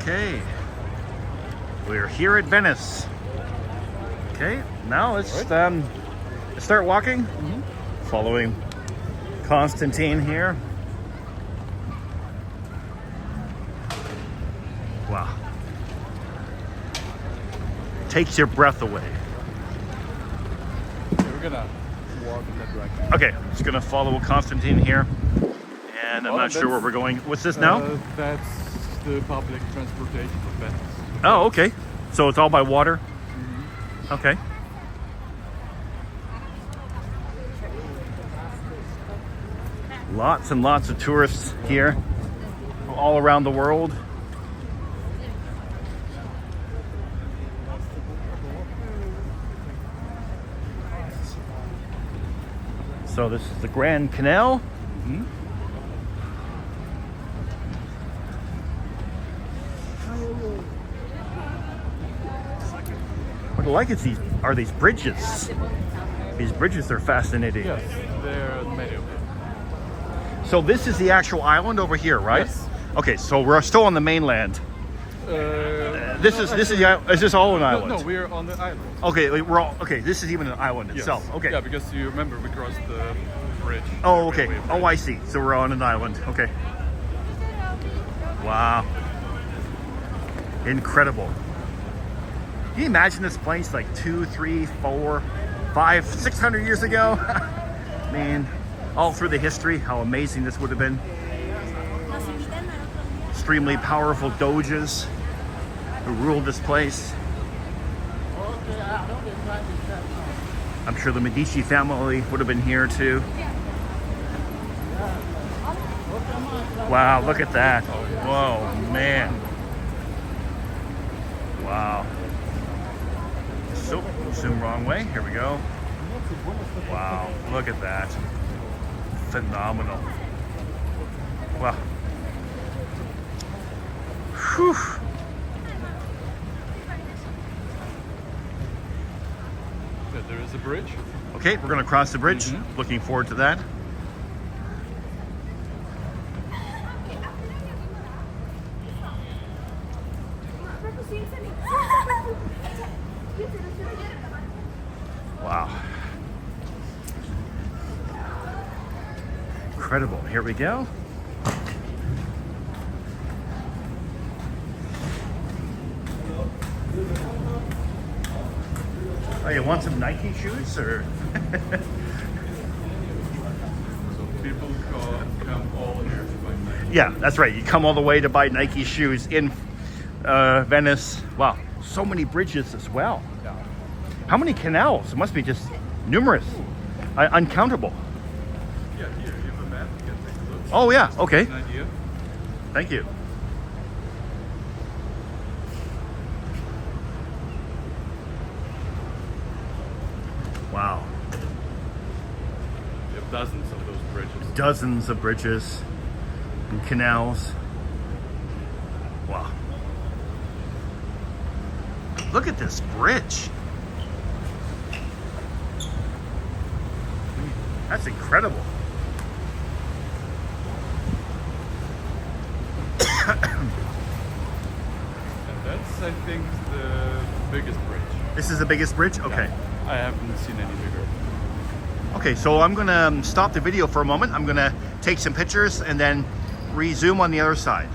Okay, we're here at Venice. Okay, now let's start walking. Following Constantine here. Wow. Takes your breath away. We're gonna walk in that direction. Okay, I'm just gonna follow Constantine here. And I'm not sure where we're going. What's this now? That's the public transportation of Venice. Oh, okay. So it's all by water? Okay. Lots and lots of tourists here from all around the world. So this is the Grand Canal. What I like is these bridges. These bridges are fascinating. Yes, there are many of them. So this is the actual island over here, right? Yes. Okay, so we're still on the mainland. This is this all an island? No, we're on the island. Okay, we're all okay. This is even an island itself. Yes. Okay. Yeah, because you remember we crossed the bridge. Oh, the okay. railway Oh, bridge. I see. So we're on an island. Okay. Wow. Incredible. Can you imagine this place like 2, 3, 4, 5, 600 years ago? Man, all through the history, how amazing this would have been. Extremely powerful doges who ruled this place. I'm sure the Medici family would have been here too. Wow, look at that. Whoa, man. Wow. So, zoom wrong way. Here we go. Wow, look at that. Phenomenal. Wow. Whew. Yeah, there is a bridge. Okay, we're going to cross the bridge. Looking forward to that. Wow. Incredible. Here we go. Oh, you want some Nike shoes or? So people come all here to buy Nike. Yeah, that's right. You come all the way to buy Nike shoes in Venice. Wow, so many bridges as well. Yeah. How many canals? It must be just numerous, uncountable. Yeah, here you have a map. You can take a look. Oh yeah, okay. An idea. Thank you. Wow, You have dozens of those bridges. dozens of bridges and canals. Wow. Look at this bridge. That's incredible. And that's, I think, the biggest bridge. This is the biggest bridge? Okay. I haven't seen any bigger. Okay, so I'm gonna stop the video for a moment. I'm gonna take some pictures and then resume on the other side.